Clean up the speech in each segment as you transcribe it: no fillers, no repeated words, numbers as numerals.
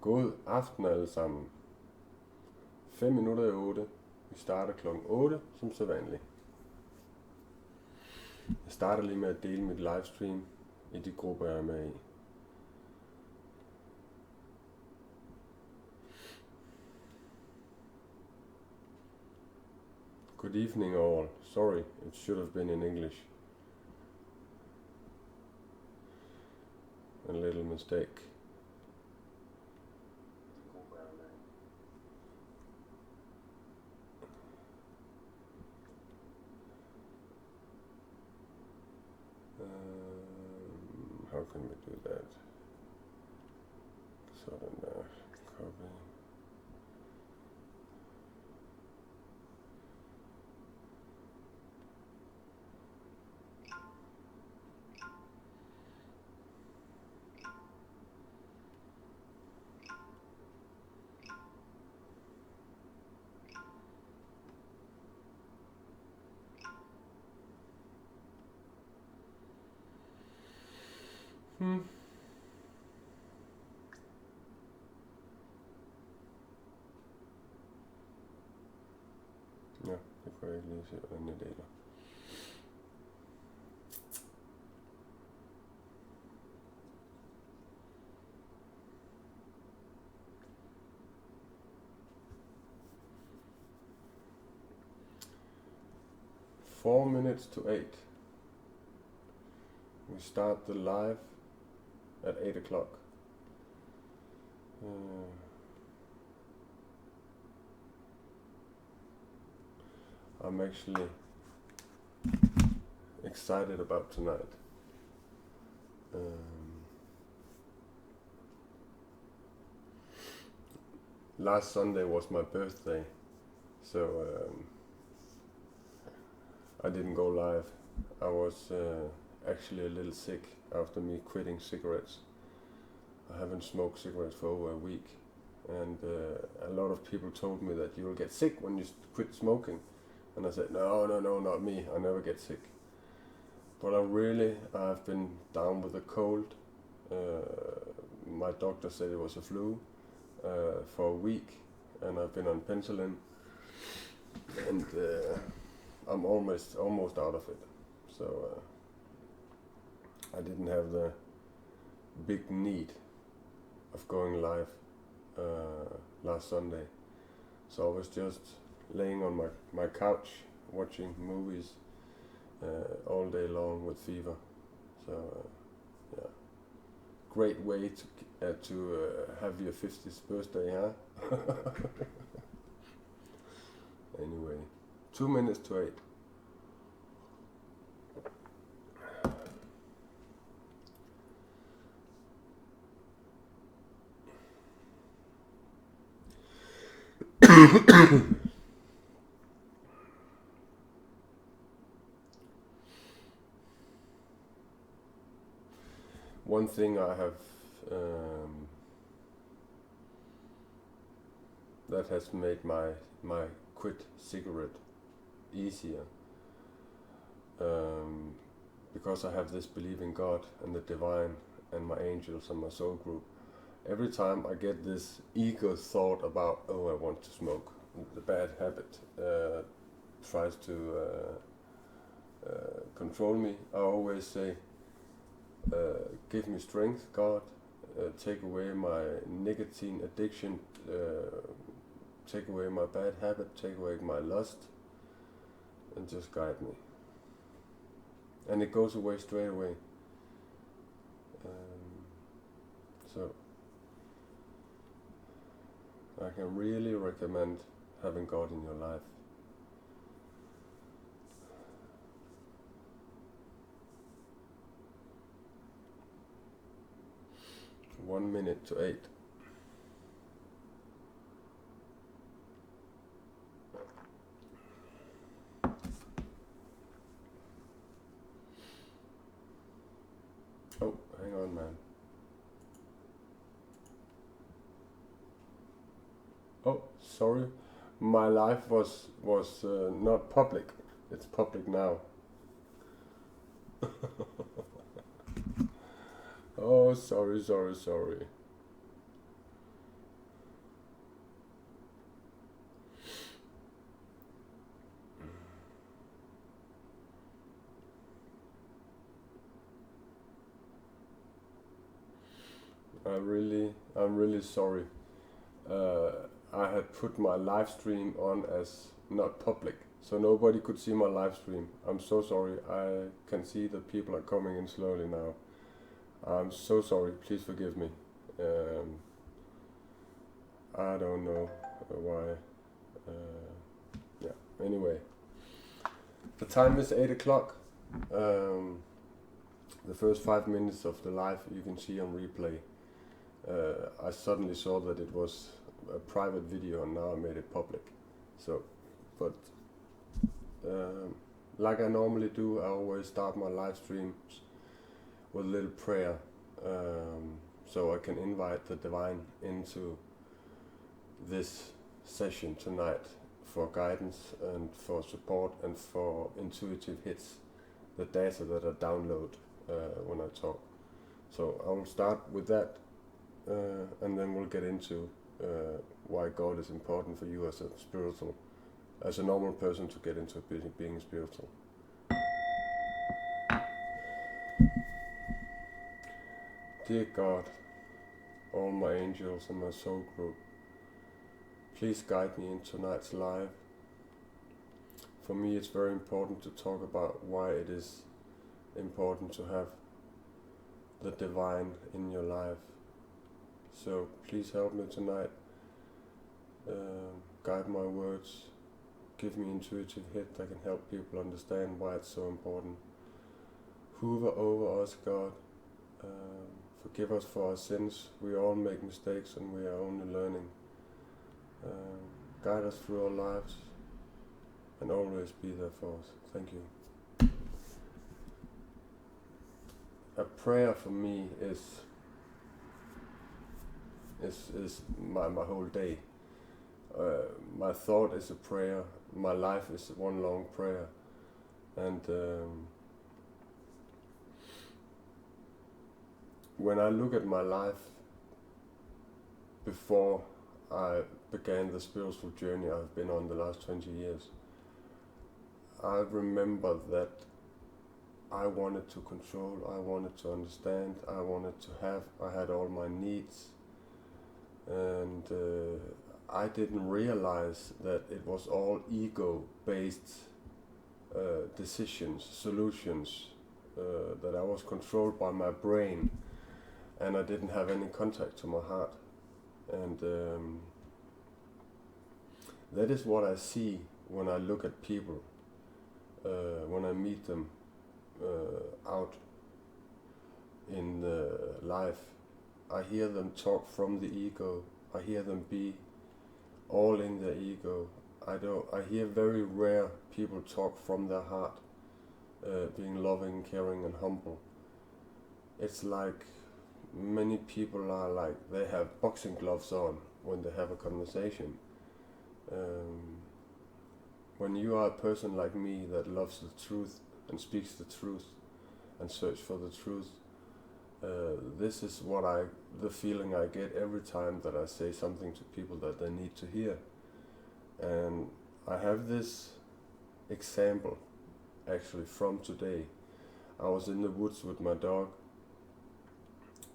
God aften alle sammen. 5 minutter i 8. Vi starter klokken 8, som så vanligt. Jeg starter lige med at dele mit livestream i de grupper, jeg er med i. Good evening all. Sorry, it should have been in English. A little mistake. How can we do that? Sådan der. Copy. Ja, det kunne jeg ikke lige se, hvordan jeg deler. Four minutes to 8. We start the live at 8 o'clock. I'm actually excited about tonight. Last Sunday was my birthday, so I didn't go live. I was actually a little sick after me quitting cigarettes. I haven't smoked cigarettes for over a week, and a lot of people told me that you will get sick when you quit smoking. And I said, no, not me. I never get sick. But I've been down with a cold. My doctor said it was a flu for a week, and I've been on penicillin, and I'm almost out of it. So I didn't have the big need of going live last Sunday. So I was just laying on my couch watching movies all day long with fever. So yeah, great way to have your 50th birthday, huh? Anyway, 2 minutes to 8. One thing I have that has made my quit cigarette easier, because I have this belief in God and the divine and my angels and my soul group. Every time I get this ego thought about, oh, I want to smoke, the bad habit tries to control me, I always say, give me strength, God, take away my nicotine addiction, take away my bad habit, take away my lust, and just guide me. And it goes away straight away. So I can really recommend having God in your life. One minute to 8. Oh, hang on, man. Oh, sorry. My life was not public. It's public now. Oh, sorry. I'm really sorry. I had put my live stream on as not public, so nobody could see my live stream. I'm so sorry. I can see that people are coming in slowly now. I'm so sorry. Please forgive me. I don't know why. Yeah. Anyway, the time is 8 o'clock. The first 5 minutes of the live you can see on replay. I suddenly saw that it was a private video and now I made it public. So, but like I normally do, I always start my live streams with a little prayer, so I can invite the divine into this session tonight for guidance and for support and for intuitive hits, the data that I download when I talk. So I will start with that, and then we'll get into why God is important for you as a normal person to get into being spiritual. Dear God, all my angels and my soul group, please guide me in tonight's live. For me, it's very important to talk about why it is important to have the divine in your life. So please help me tonight. Guide my words. Give me intuitive hit that can help people understand why it's so important. Hover over us, God. Forgive us for our sins. We all make mistakes and we are only learning. Guide us through our lives and always be there for us. Thank you. A prayer for me is my whole day. My thought is a prayer. My life is one long prayer. And when I look at my life before I began the spiritual journey I've been on the last 20 years, I remember that I wanted to control, I wanted to understand, I had all my needs, and I didn't realize that it was all ego-based decisions, solutions, that I was controlled by my brain, and I didn't have any contact to my heart. And that is what I see when I look at people, when I meet them out in life. I hear them talk from the ego. I hear them be all in their ego. I hear very rare people talk from their heart, being loving, caring and humble. It's like many people are like, they have boxing gloves on when they have a conversation. When you are a person like me that loves the truth and speaks the truth and search for the truth, this is the feeling I get every time that I say something to people that they need to hear. And I have this example actually from today. I was in the woods with my dog,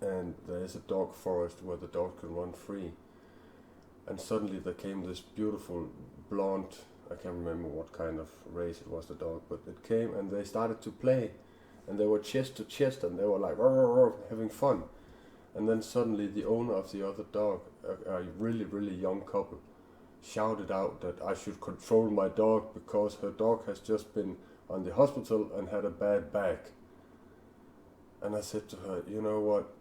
and there is a dog forest where the dog can run free. And suddenly there came this beautiful blonde, I can't remember what kind of race it was, the dog, but it came and they started to play, and they were chest to chest and they were like having fun. And then suddenly the owner of the other dog, a really, really young couple, shouted out that I should control my dog because her dog has just been on the hospital and had a bad back. And I said to her, you know what,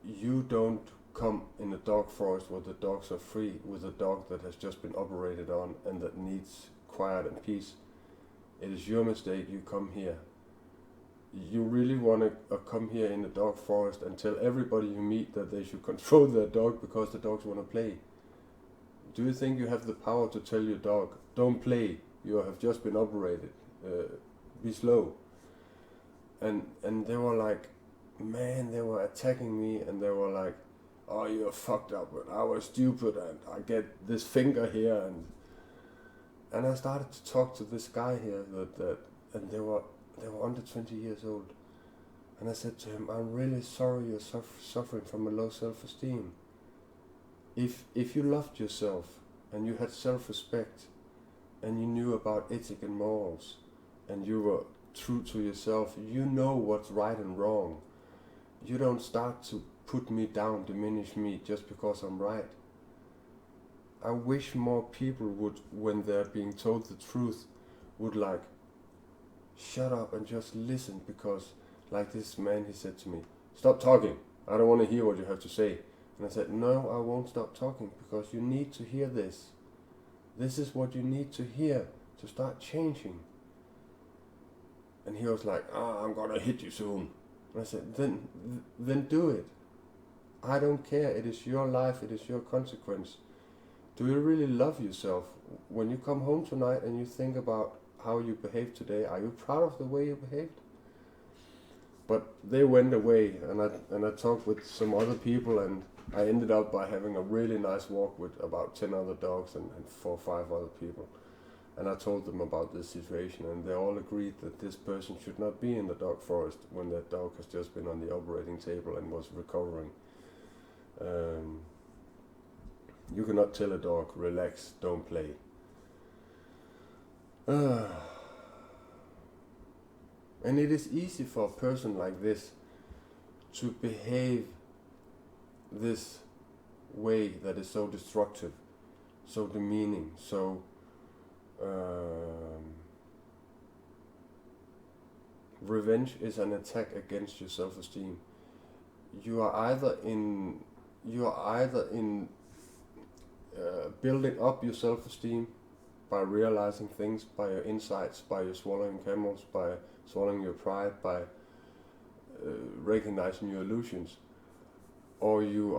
you don't come in a dog forest where the dogs are free with a dog that has just been operated on and that needs quiet and peace. It is your mistake. You come here. You really want to come here in the dog forest and tell everybody you meet that they should control their dog because the dogs want to play. Do you think you have the power to tell your dog, don't play, you have just been operated, be slow? And they were like, man, they were attacking me, and they were like, oh, you're fucked up, and I was stupid, and I get this finger here, and I started to talk to this guy here, and they were under 20 years old, And I said to him, I'm really sorry you're suffering from a low self-esteem. If you loved yourself and you had self-respect and you knew about ethic and morals and you were true to yourself, you know what's right and wrong. You don't start to put me down, diminish me just because I'm right. I wish more people would, when they're being told the truth, would like shut up and just listen, because like this man, he said to me, stop talking, I don't want to hear what you have to say. And I said, no, I won't stop talking, because you need to hear this. This is what you need to hear to start changing. And he was like, I'm gonna hit you soon. And I said, then do it. I don't care, it is your life, it is your consequence. Do you really love yourself? When you come home tonight and you think about how you behaved today, are you proud of the way you behaved? But they went away, and I talked with some other people, and I ended up by having a really nice walk with about 10 other dogs and 4 or 5 other people. And I told them about this situation, and they all agreed that this person should not be in the dog forest when that dog has just been on the operating table and was recovering. You cannot tell a dog, relax, don't play. And it is easy for a person like this to behave this way that is so destructive, so demeaning, so revenge is an attack against your self-esteem. You are either in building up your self-esteem by realizing things, by your insights, by your swallowing camels, by swallowing your pride, by recognizing your illusions, or you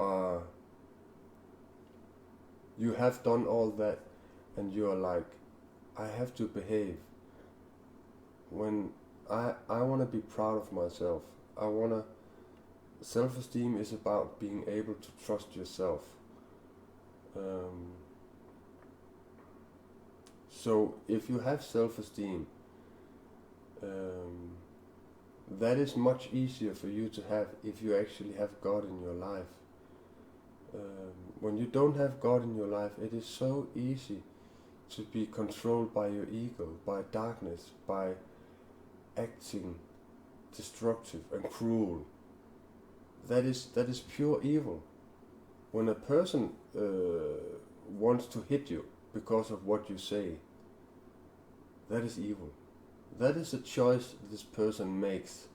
have done all that and you are like, I have to behave. When I want to be proud of myself, self-esteem is about being able to trust yourself. So if you have self-esteem, that is much easier for you to have if you actually have God in your life. When you don't have God in your life, it is so easy to be controlled by your ego, by darkness, by acting destructive and cruel. That is pure evil. When a person wants to hit you because of what you say, that is evil. That is a choice this person makes,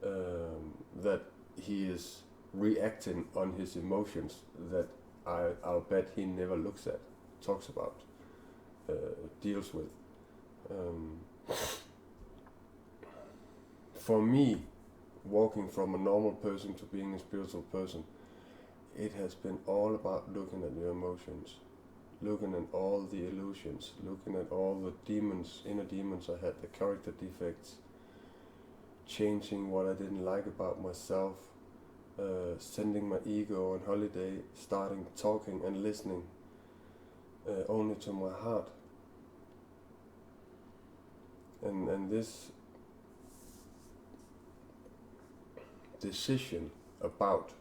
that he is reacting on his emotions that I'll bet he never looks at, talks about, deals with. For me, walking from a normal person to being a spiritual person, it has been all about looking at your emotions, looking at all the illusions, looking at all the demons, inner demons I had, the character defects, changing what I didn't like about myself, sending my ego on holiday, starting talking and listening only to my heart. And this decision about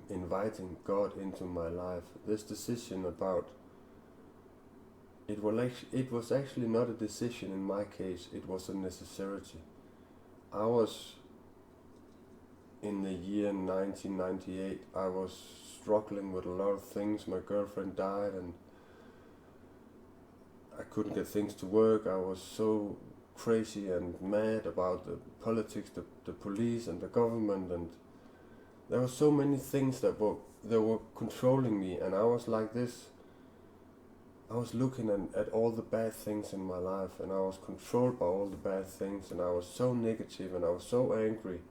inviting God into my life, this decision about it was actually not a decision in my case, it was a necessity. I was in the year 1998, I was struggling with a lot of things. My girlfriend died and I couldn't get things to work. I was so crazy and mad about the politics, the police and the government, and there were so many things that were controlling me, and I was like this. I was looking at all the bad things in my life, and I was controlled by all the bad things, and I was so negative, and I was so angry,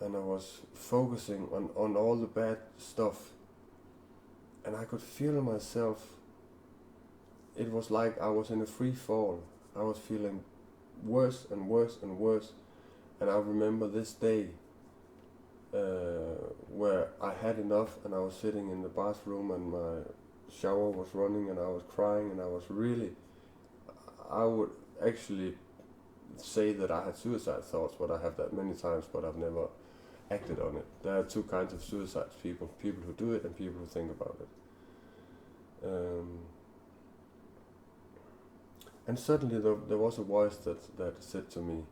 and I was focusing on all the bad stuff, and I could feel myself. It was like I was in a free fall. I was feeling worse and worse and worse, and I remember this day where I had enough, and I was sitting in the bathroom, and shower was running and I was crying and I would actually say that I had suicide thoughts, but I have that many times, but I've never acted on it. There are two kinds of suicides: people who do it and people who think about it. And suddenly there was a voice that said to me,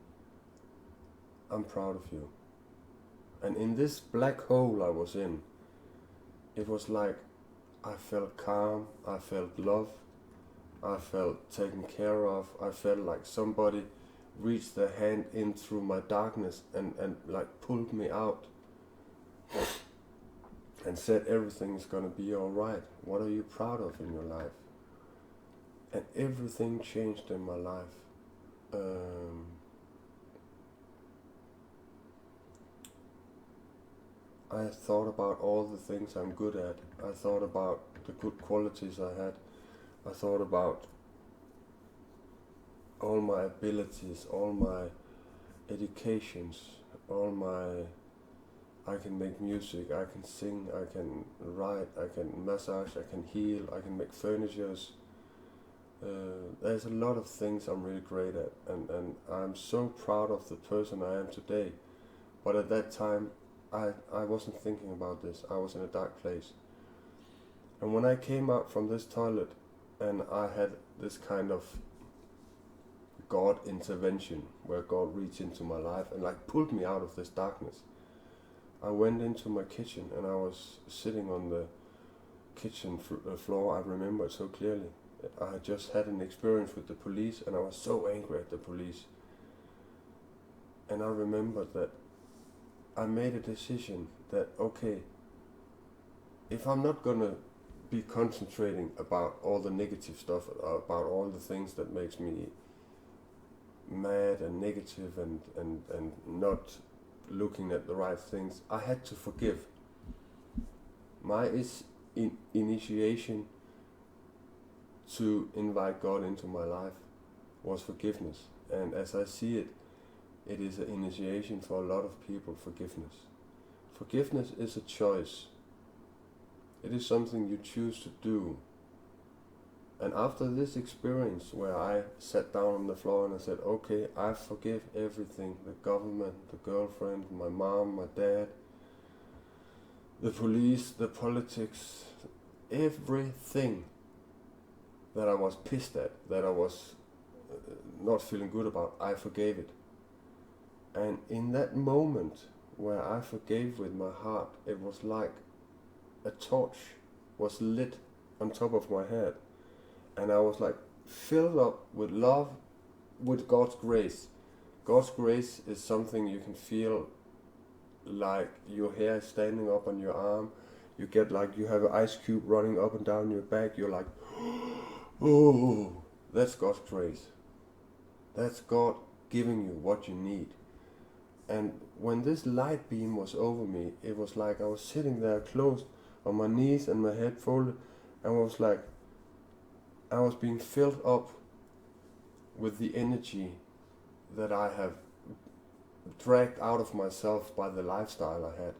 "I'm proud of you." And in this black hole I was in, it was like I felt calm, I felt love, I felt taken care of, I felt like somebody reached their hand in through my darkness and like pulled me out and said, everything's gonna be alright. What are you proud of in your life? And everything changed in my life. I thought about all the things I'm good at. I thought about the good qualities I had. I thought about all my abilities, all my educations, I can make music, I can sing, I can write, I can massage, I can heal, I can make furnitures. There's a lot of things I'm really great at, and I'm so proud of the person I am today. But at that time, I wasn't thinking about this. I was in a dark place. And when I came out from this toilet and I had this kind of God intervention where God reached into my life and like pulled me out of this darkness, I went into my kitchen and I was sitting on the kitchen floor. I remember it so clearly. I had just had an experience with the police and I was so angry at the police. And I remembered that I made a decision that, okay, if I'm not gonna be concentrating about all the negative stuff, about all the things that makes me mad and negative and not looking at the right things, I had to forgive. My initiation to invite God into my life was forgiveness. And as I see it, it is an initiation for a lot of people, forgiveness. Forgiveness is a choice. It is something you choose to do. And after this experience where I sat down on the floor and I said, okay, I forgive everything, the government, the girlfriend, my mom, my dad, the police, the politics, everything that I was pissed at, that I was not feeling good about, I forgave it. And in that moment where I forgave with my heart, it was like a torch was lit on top of my head. And I was like filled up with love, with God's grace. God's grace is something you can feel like your hair is standing up on your arm. You get like you have an ice cube running up and down your back. You're like, oh, that's God's grace. That's God giving you what you need. And when this light beam was over me, it was like I was sitting there closed on my knees and my head folded, and I was like, I was being filled up with the energy that I have dragged out of myself by the lifestyle I had.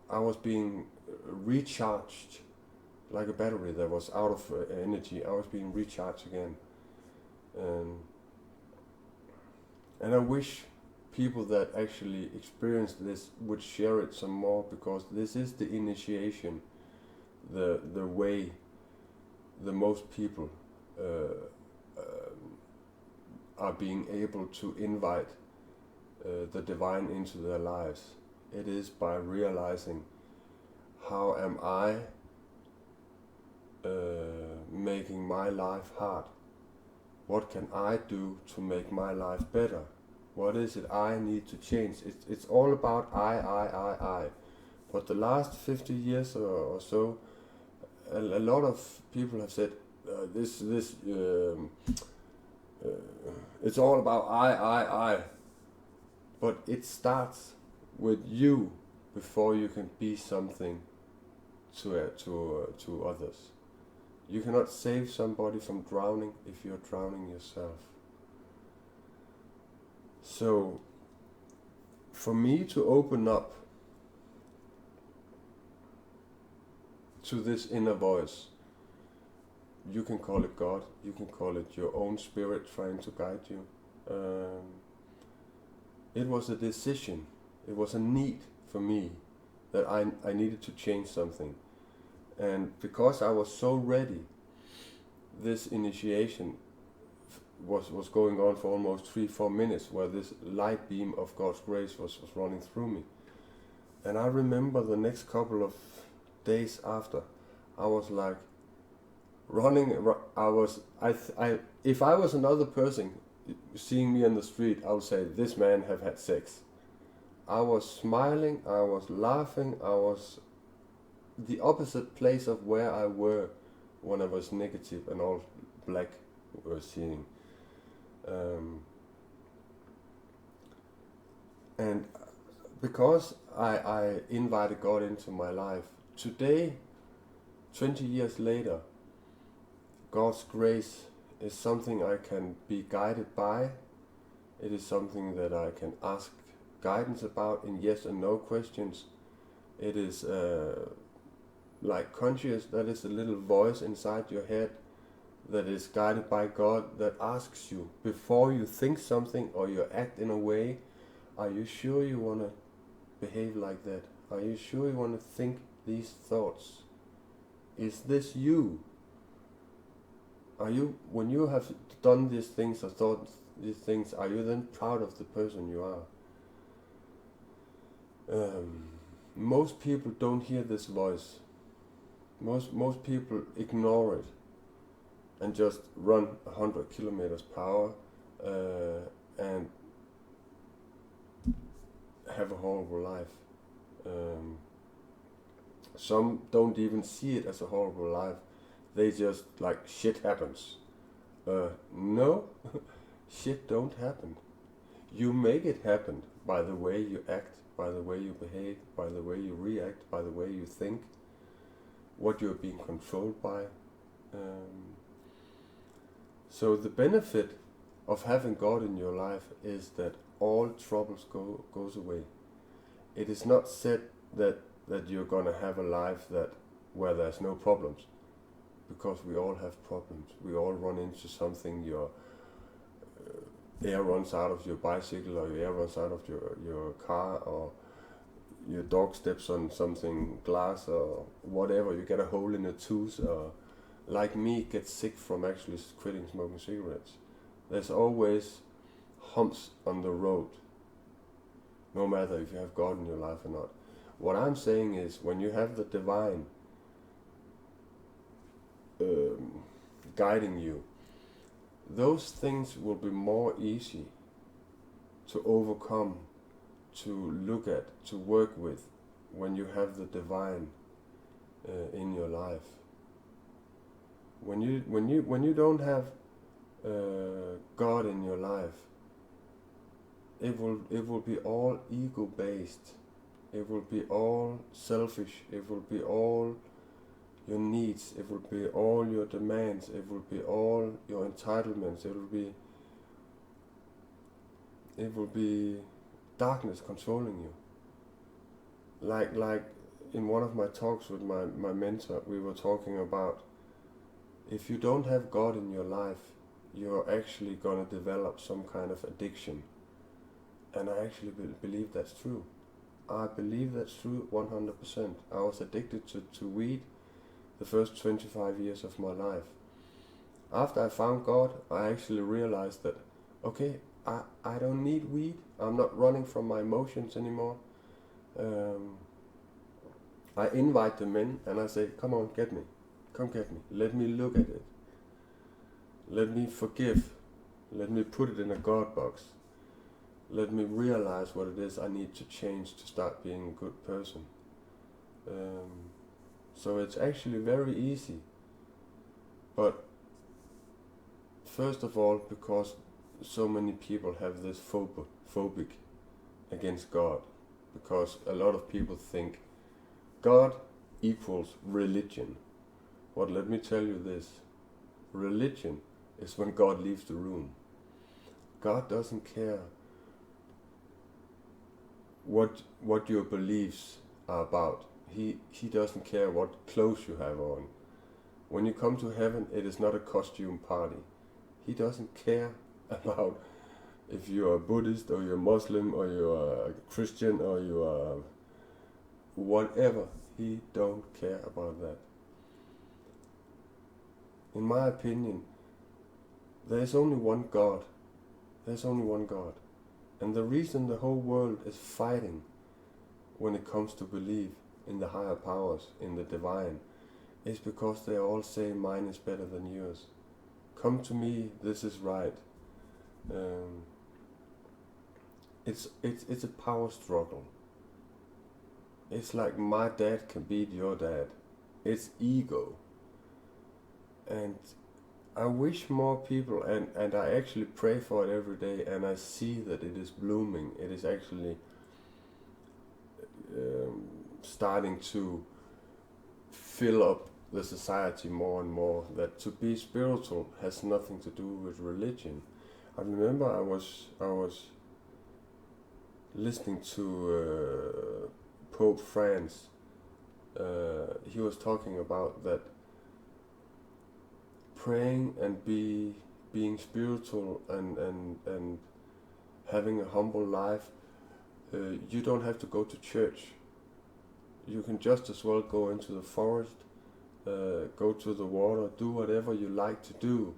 I was being recharged like a battery that was out of energy. I was being recharged again. And I wish people that actually experience this would share it some more, because this is the initiation, the way the most people are being able to invite the divine into their lives. It is by realizing, how am I making my life hard? What can I do to make my life better? What is it I need to change? It's all about I. But the last 50 years or so, a lot of people have said it's all about I. But it starts with you before you can be something to others. You cannot save somebody from drowning if you're drowning yourself. So, for me to open up to this inner voice. You can call it God, you can call it your own spirit trying to guide you. It was a decision, it was a need for me that I needed to change something. And because I was so ready, this initiation was going on for almost 3-4 minutes, where this light beam of God's grace was running through me. And I remember the next couple of days after, I was like running. If I was another person seeing me on the street, I would say, this man have had sex. I was smiling, I was laughing, I was the opposite place of where I were when I was negative and all black were seeing. And because I invited God into my life, today, 20 years later, God's grace is something I can be guided by. It is something that I can ask guidance about in yes and no questions. It is like conscious, that is a little voice inside your head that is guided by God, that asks you before you think something or you act in a way, are you sure you want to behave like that? Are you sure you want to think these thoughts? Is this you? Are you, when you have done these things or thought these things, are you then proud of the person you are? Most people don't hear this voice. Most people ignore it and just run 100 kilometers per hour and have a horrible life. Some don't even see it as a horrible life. They just like, shit happens. No, shit don't happen. You make it happen by the way you act, by the way you behave, by the way you react, by the way you think, what you're being controlled by. So the benefit of having God in your life is that all troubles goes away. It is not said that you're gonna have a life where there's no problems, because we all have problems. We all run into something. Your air runs out of your bicycle, or your air runs out of your car, or your dog steps on something, glass or whatever. You get a hole in a tooth, or like me, get sick from actually quitting smoking cigarettes. There's always humps on the road, no matter if you have God in your life or not. What I'm saying is, when you have the divine guiding you, those things will be more easy to overcome, to look at, to work with, when you have the divine in your life. When you don't have God in your life, it will be all ego based. It will be all selfish. It will be all your needs. It will be all your demands. It will be all your entitlements. It will be darkness controlling you. Like in one of my talks with my mentor, we were talking about, if you don't have God in your life, you're actually going to develop some kind of addiction. And I actually believe that's true. I believe that's true 100%. I was addicted to weed the first 25 years of my life. After I found God, I actually realized that, okay, I don't need weed. I'm not running from my emotions anymore. I invite them in and I say, come on, get me. Come get me. Let me look at it. Let me forgive. Let me put it in a God box. Let me realize what it is I need to change to start being a good person. So it's actually very easy. But first of all, because so many people have this phobic against God, because a lot of people think God equals religion. But let me tell you this, religion is when God leaves the room. God doesn't care what your beliefs are about. He doesn't care what clothes you have on. When you come to heaven, it is not a costume party. He doesn't care about if you are Buddhist or you're Muslim or you are Christian or you are whatever. He don't care about that. In my opinion, there is only one God. There's only one God. And the reason the whole world is fighting when it comes to belief in the higher powers, in the divine, is because they all say mine is better than yours. Come to me, this is right. It's a power struggle. It's like my dad can beat your dad. It's ego. And I wish more people, and I actually pray for it every day, and I see that it is blooming. It is actually starting to fill up the society more and more, that to be spiritual has nothing to do with religion. I remember I was listening to Pope France. He was talking about that praying and being spiritual and having a humble life, you don't have to go to church. You can just as well go into the forest, go to the water, do whatever you like to do,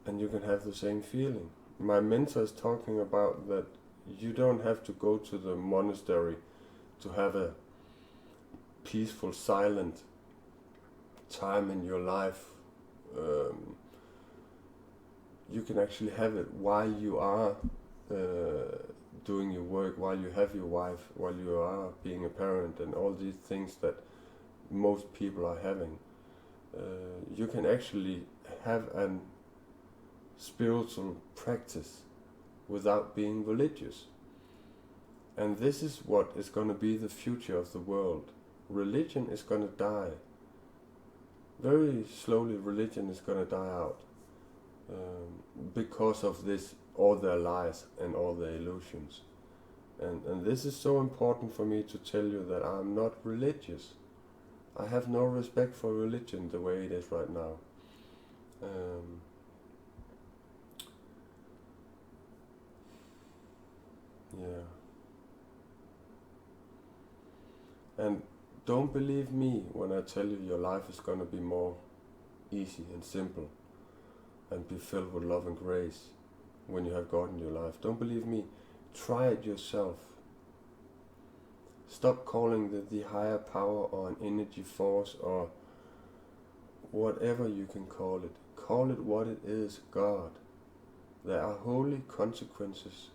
and you can have the same feeling. My mentor is talking about that you don't have to go to the monastery to have a peaceful, silent time in your life. You can actually have it while you are doing your work, while you have your wife, while you are being a parent, and all these things that most people are having. You can actually have a spiritual practice without being religious. And this is what is going to be the future of the world. Religion is going to die. Very slowly religion is going to die out because of this, all their lies and all their illusions. And this is so important for me to tell you that I'm not religious. I have no respect for religion the way it is right now. Yeah. And don't believe me when I tell you your life is going to be more easy and simple and be filled with love and grace when you have God in your life. Don't believe me. Try it yourself. Stop calling the higher power or an energy force or whatever you can call it. Call it what it is, God. There are holy consequences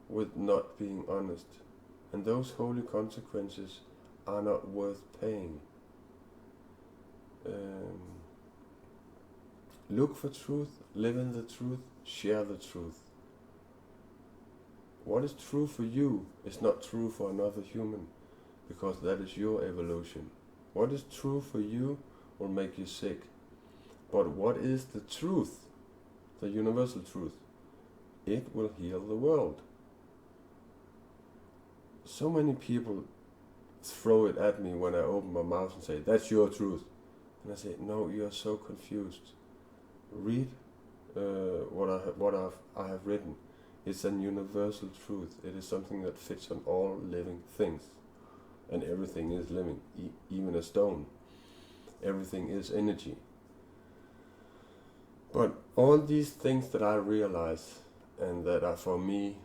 with not being honest. And those holy consequences are not worth paying. Look for truth, live in the truth, share the truth. What is true for you is not true for another human, because that is your evolution. What is true for you will make you sick. But what is the truth, the universal truth? It will heal the world. So many people throw it at me when I open my mouth and say, that's your truth. And I say, no, you are so confused. Read what I have written. It's a universal truth. It is something that fits on all living things. And everything is living, even a stone. Everything is energy. But all these things that I realize and that are for me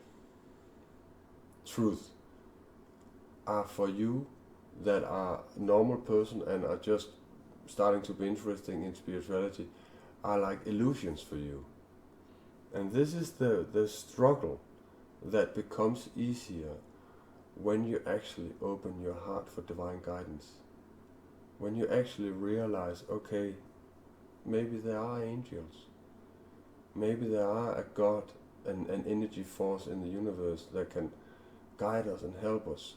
truth are for you that are a normal person and are just starting to be interested in spirituality, are like illusions for you. And this is the struggle that becomes easier when you actually open your heart for divine guidance. When you actually realize, okay, maybe there are angels. Maybe there are a God, an energy force in the universe that can guide us and help us.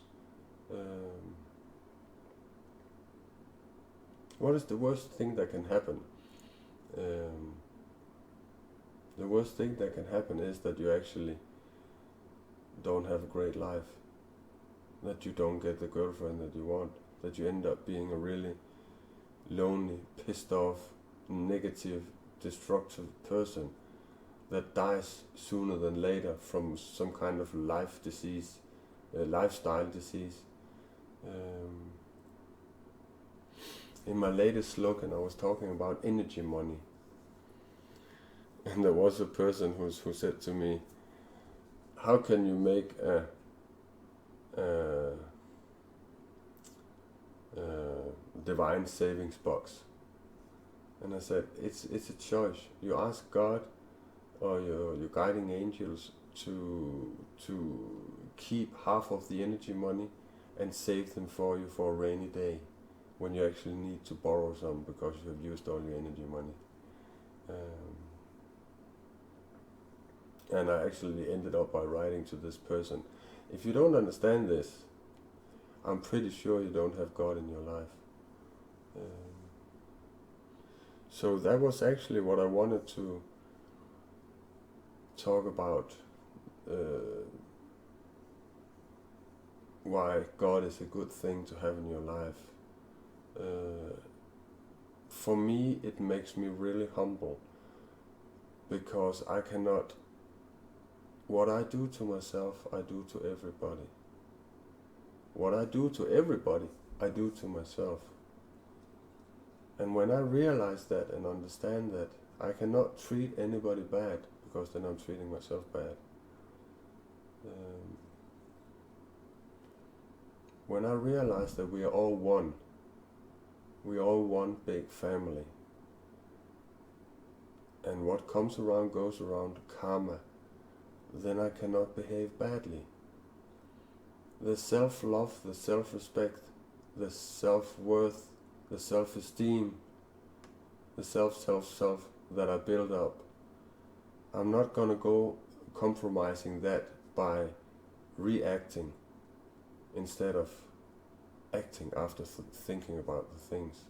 What is the worst thing that can happen? The worst thing that can happen is that you actually don't have a great life. that you don't get the girlfriend that you want, that you end up being a really lonely, pissed off, negative, destructive person that dies sooner than later from some kind of lifestyle disease. In my latest slogan, I was talking about energy money, and there was a person who said to me, "How can you make a divine savings box?" And I said, it's a choice. You ask God or your guiding angels to keep half of the energy money and save them for you for a rainy day when you actually need to borrow some because you have used all your energy money. And I actually ended up by writing to this person, if you don't understand this, I'm pretty sure you don't have God in your life. So that was actually what I wanted to talk about, why God is a good thing to have in your life. For me, it makes me really humble, because I cannot, what I do to myself, I do to everybody. What I do to everybody, I do to myself. And when I realize that and understand that, I cannot treat anybody bad, because then I'm treating myself bad. When I realize that we are all one big family, and what comes around goes around, karma, then I cannot behave badly. The self-love, the self-respect, the self-worth, the self-esteem, the self that I build up, I'm not going to go compromising that by reacting instead of acting after thinking about the things.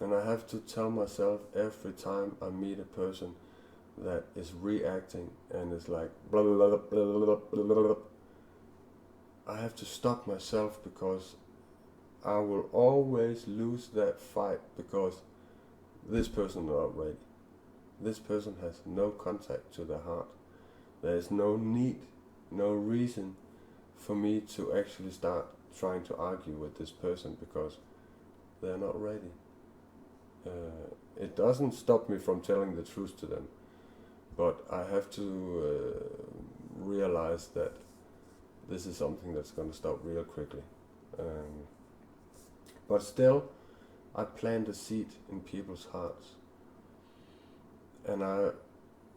And I have to tell myself every time I meet a person that is reacting and is like blah blah blah blah blah blah blah, I have to stop myself, because I will always lose that fight, because this person is not ready. This person has no contact to the heart. There is no need, no reason for me to actually start trying to argue with this person, because they're not ready. It doesn't stop me from telling the truth to them, but I have to realize that this is something that's going to stop real quickly. But still, I plant a seed in people's hearts. And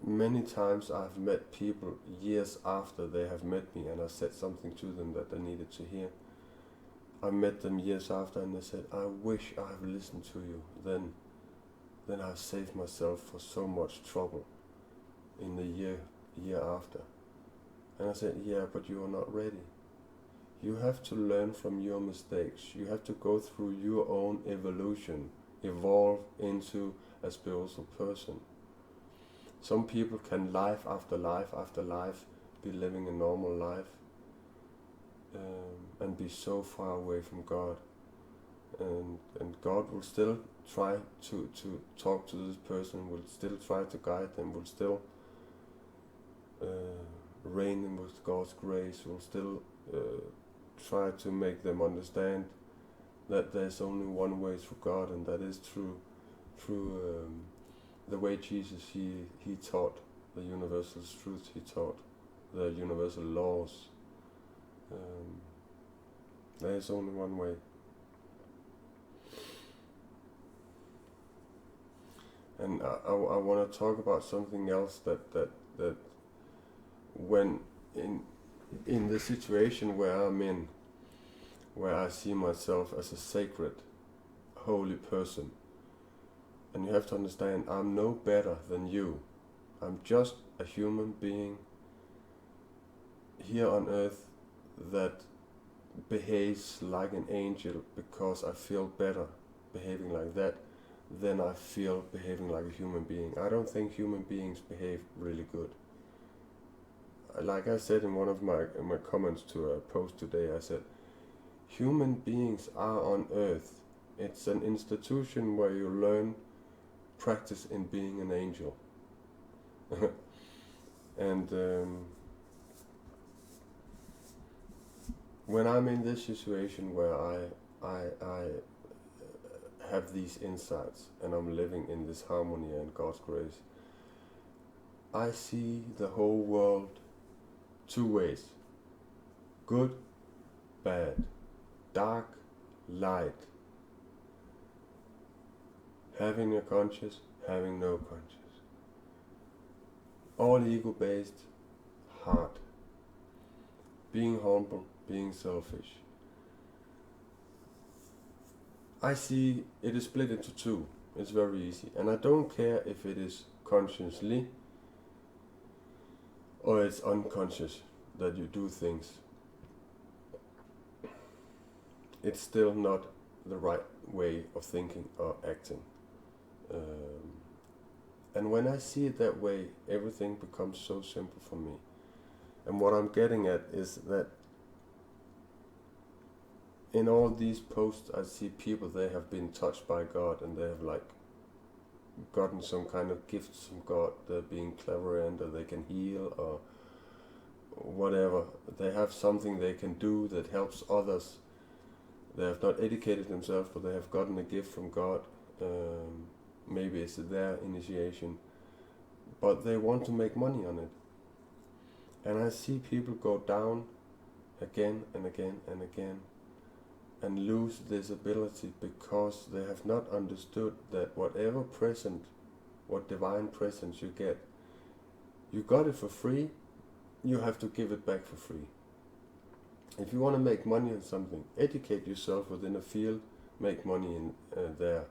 many times I've met people years after they have met me, and I said something to them that they needed to hear. I met them years after and they said, I wish I have listened to you. Then I've saved myself for so much trouble in the year after. And I said, yeah, but you are not ready. You have to learn from your mistakes. You have to go through your own evolution, evolve into a spiritual person. Some people can life after life after life be living a normal life and be so far away from God. And God will still try to talk to this person, will still try to guide them, will still rain them with God's grace, will still try to make them understand that there's only one way through God, and that is through the way Jesus he taught the universal truth, he taught the universal laws. There is only one way. And I want to talk about something else that when in the situation where I'm in, where I see myself as a sacred, holy person, and you have to understand, I'm no better than you. I'm just a human being here on earth that behaves like an angel because I feel better behaving like that than I feel behaving like a human being. I don't think human beings behave really good. like I said in one of my comments to a post today, I said, human beings are on earth. It's an institution where you learn, practice in being an angel. And when I'm in this situation where I have these insights and I'm living in this harmony and God's grace, I see the whole world two ways: good, bad, dark, light, having a conscience, having no conscience, all ego-based, hard, being humble, being selfish. I see it is split into two. It's very easy, and I don't care if it is consciously or it's unconscious that you do things. It's still not the right way of thinking or acting. And when I see it that way, everything becomes so simple for me. And what I'm getting at is that in all these posts I see people, they have been touched by God and they have like gotten some kind of gifts from God. They're being clairvoyant, or they can heal, or whatever. They have something they can do that helps others. They have not educated themselves, but they have gotten a gift from God. Maybe it's their initiation, but they want to make money on it. And I see people go down again and again and again and lose this ability because they have not understood that whatever present, what divine presence you get, you got it for free, you have to give it back for free. If you want to make money on something, educate yourself within a field, make money in there.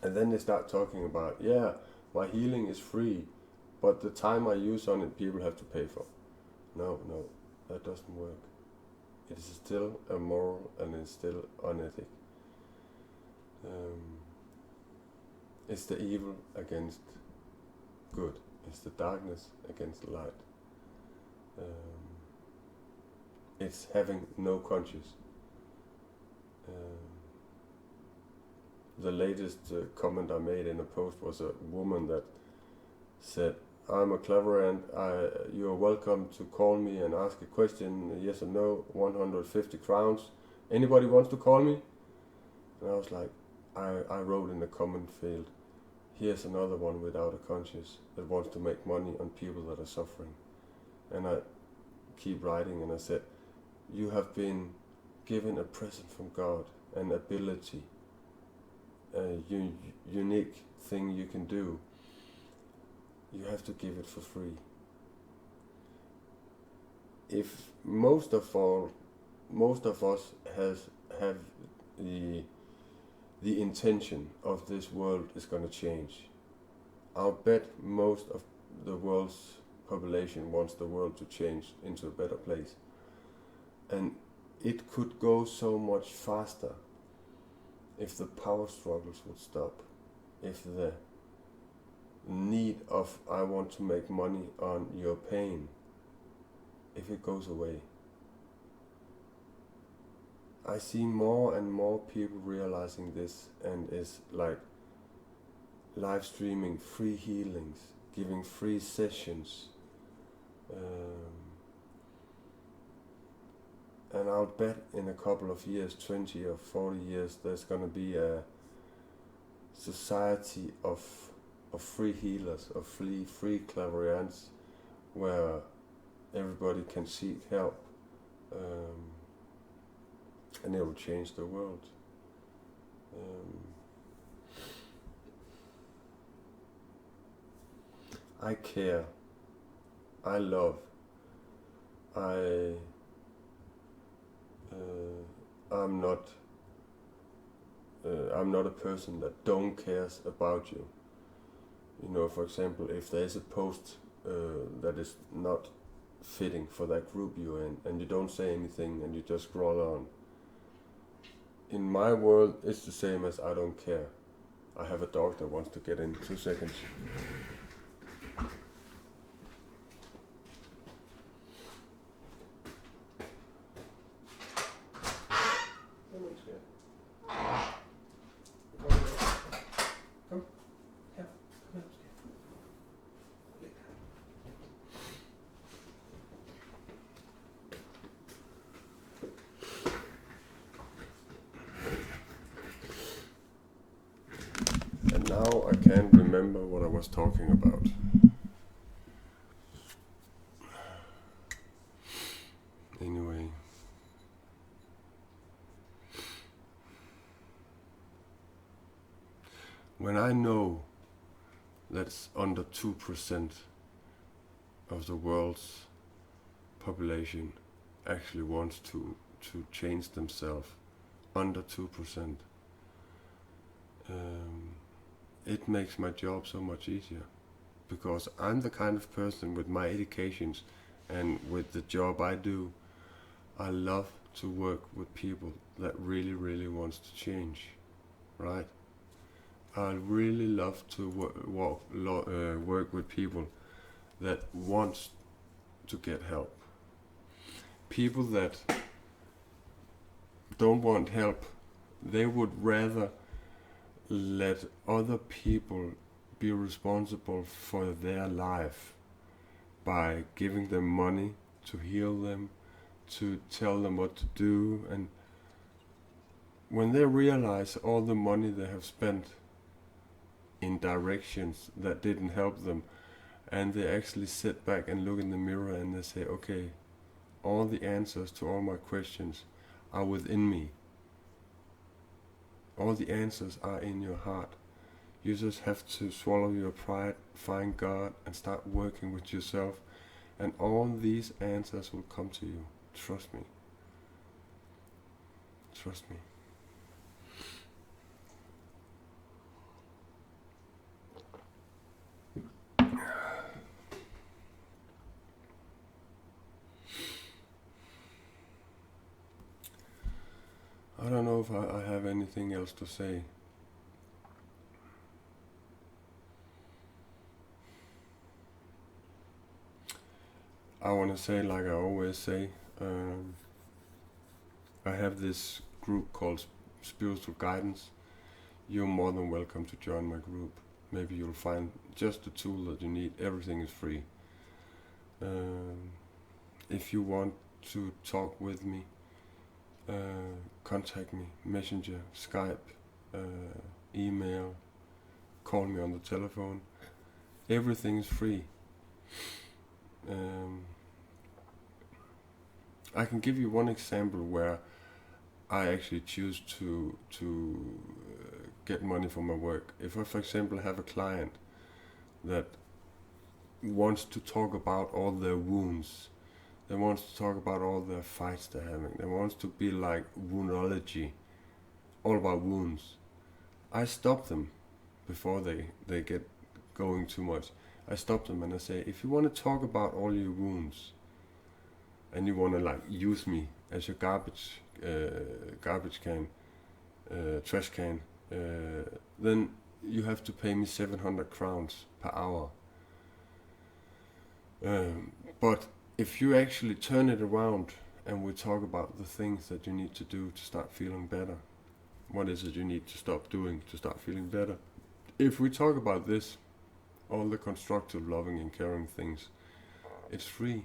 And then they start talking about, yeah, my healing is free, but the time I use on it, people have to pay for. No, that doesn't work. It is still immoral and it's still unethic. It's the evil against good. It's the darkness against the light. It's having no conscience. The latest comment I made in a post was a woman that said, I'm a clairvoyant, you're welcome to call me and ask a question, yes or no, 150 crowns. Anybody wants to call me? And I was like, I wrote in the comment field, here's another one without a conscience that wants to make money on people that are suffering. And I keep writing and I said, you have been given a present from God, an ability, a unique thing you can do. You have to give it for free. If most of us have the intention of this world is going to change, I'll bet most of the world's population wants the world to change into a better place. And it could go so much faster if the power struggles would stop, if the need of I want to make money on your pain, if it goes away. I see more and more people realizing this and is like live streaming free healings, giving free sessions, and I'll bet in a couple of years, 20 or 40 years, there's going to be a society of free healers, of free clairvoyants, where everybody can seek help, and it will change the world. I care, I love, I'm not a person that don't cares about you. You know, for example, if there's a post that is not fitting for that group you're in, and you don't say anything and you just scroll on. In my world, it's the same as I don't care. I have a dog that wants to get in. 2 seconds. I can't remember what I was talking about. Anyway. When I know that's under 2% of the world's population actually wants to change themselves, under 2%, it makes my job so much easier, because I'm the kind of person with my educations and with the job I do, I love to work with people that really, really wants to change, right? I really love to work with people that wants to get help. People that don't want help, they would rather let other people be responsible for their life by giving them money to heal them, to tell them what to do, and when they realize all the money they have spent in directions that didn't help them, and they actually sit back and look in the mirror and they say, okay, all the answers to all my questions are within me. All the answers are in your heart. You just have to swallow your pride, find God, and start working with yourself, and all these answers will come to you. Trust me. Trust me. I don't know if I have anything else to say. I want to say, like I always say, I have this group called Spiritual Guidance. You're more than welcome to join my group. Maybe you'll find just the tool that you need. Everything is free. If you want to talk with me, contact me, Messenger, Skype, email, call me on the telephone. Everything is free. I can give you one example where I actually choose to get money for my work. If I, for example, have a client that wants to talk about all their wounds, they want to talk about all the fights they're having. They want to be like woundology, all about wounds. I stop them before they get going too much. I stop them and I say, if you want to talk about all your wounds, and you want to like use me as your garbage can, trash can, then you have to pay me 700 crowns per hour. But if you actually turn it around and we talk about the things that you need to do to start feeling better, what is it you need to stop doing to start feeling better? If we talk about this, all the constructive, loving and caring things, it's free.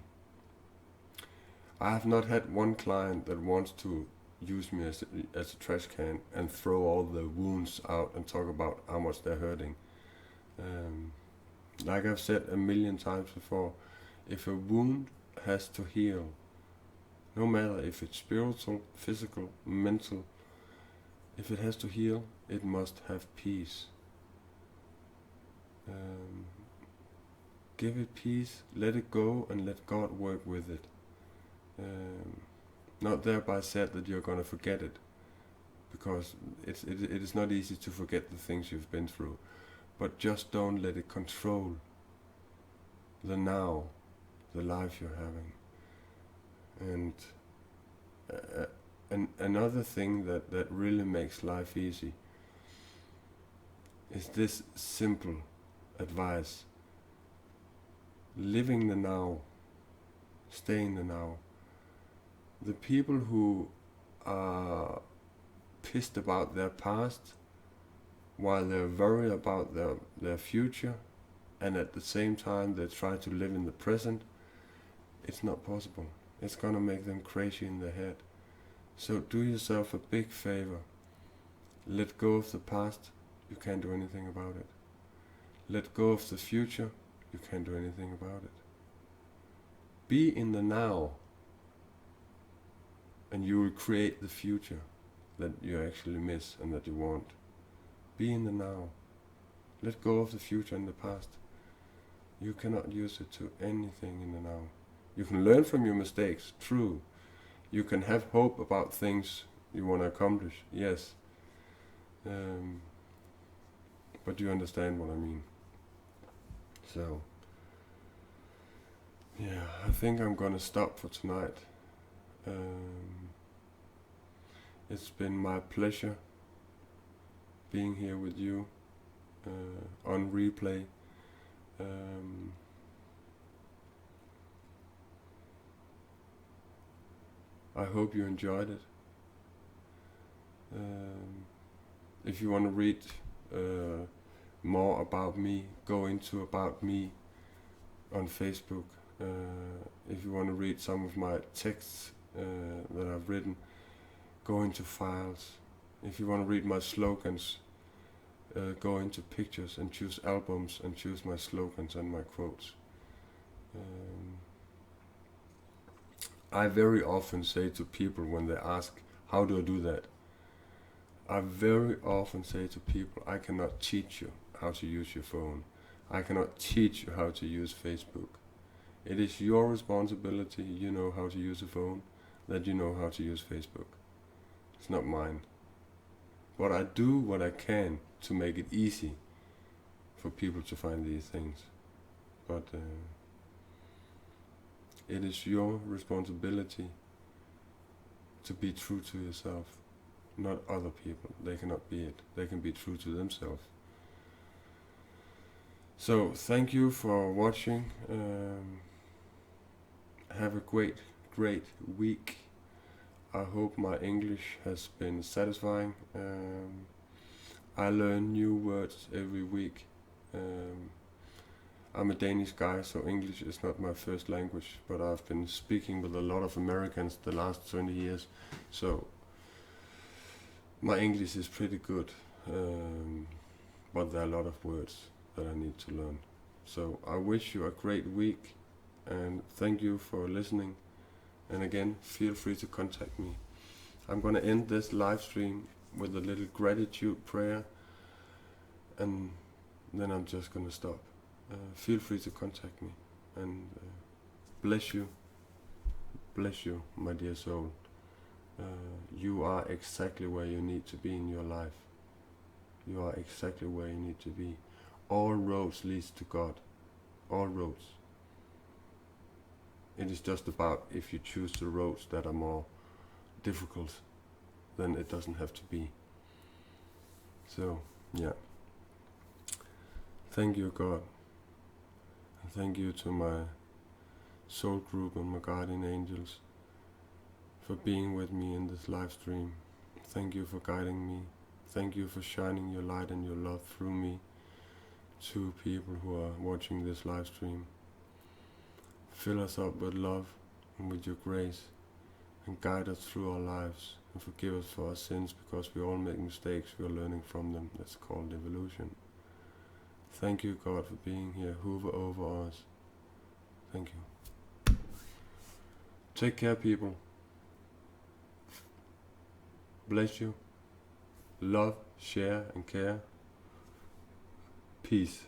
I have not had one client that wants to use me as a trash can and throw all the wounds out and talk about how much they're hurting. Like I've said a million times before, if a wound has to heal, no matter if it's spiritual, physical, mental, if it has to heal, it must have peace. Give it peace, let it go, and let God work with it. Not thereby said that you're going to forget it, because it is not easy to forget the things you've been through, but just don't let it control the now, the life you're having. And another thing that really makes life easy is this simple advice: living the now, stay in the now. The people who are pissed about their past while they're worried about their future, and at the same time they try to live in the present, it's not possible. It's gonna make them crazy in their head. So do yourself a big favor. Let go of the past. You can't do anything about it. Let go of the future. You can't do anything about it. Be in the now, and you will create the future that you actually miss and that you want. Be in the now. Let go of the future and the past. You cannot use it to anything in the now. You can learn from your mistakes, true. You can have hope about things you want to accomplish, yes. But you understand what I mean. So, yeah, I think I'm gonna stop for tonight. It's been my pleasure being here with you on replay. I hope you enjoyed it. If you want to read more about me, go into About Me on Facebook. If you want to read some of my texts that I've written, go into Files. If you want to read my slogans, go into Pictures and choose Albums and choose my slogans and my quotes. I very often say to people when they ask, how do I do that? I very often say to people, I cannot teach you how to use your phone. I cannot teach you how to use Facebook. It is your responsibility, you know how to use a phone, that you know how to use Facebook. It's not mine. But I do what I can to make it easy for people to find these things. But it is your responsibility to be true to yourself, not other people. They cannot be it. They can be true to themselves. So, thank you for watching. Have a great week. I hope my English has been satisfying. I learn new words every week. I'm a Danish guy, so English is not my first language, but I've been speaking with a lot of Americans the last 20 years, so my English is pretty good, but there are a lot of words that I need to learn. So I wish you a great week, and thank you for listening, and again, feel free to contact me. I'm gonna end this live stream with a little gratitude prayer, and then I'm just gonna stop. Feel free to contact me, and bless you, my dear soul. You are exactly where you need to be in your life. You are exactly where you need to be. All roads leads to God. All roads. It is just about if you choose the roads that are more difficult, then it doesn't have to be. So, yeah. Thank you, God. And thank you to my soul group and my guardian angels for being with me in this live stream. Thank you for guiding me. Thank you for shining your light and your love through me to people who are watching this live stream. Fill us up with love and with your grace, and guide us through our lives, and forgive us for our sins, because we all make mistakes. We are learning from them. That's called evolution. Thank you, God, for being here. Hover over us. Thank you. Take care, people. Bless you. Love, share, and care. Peace.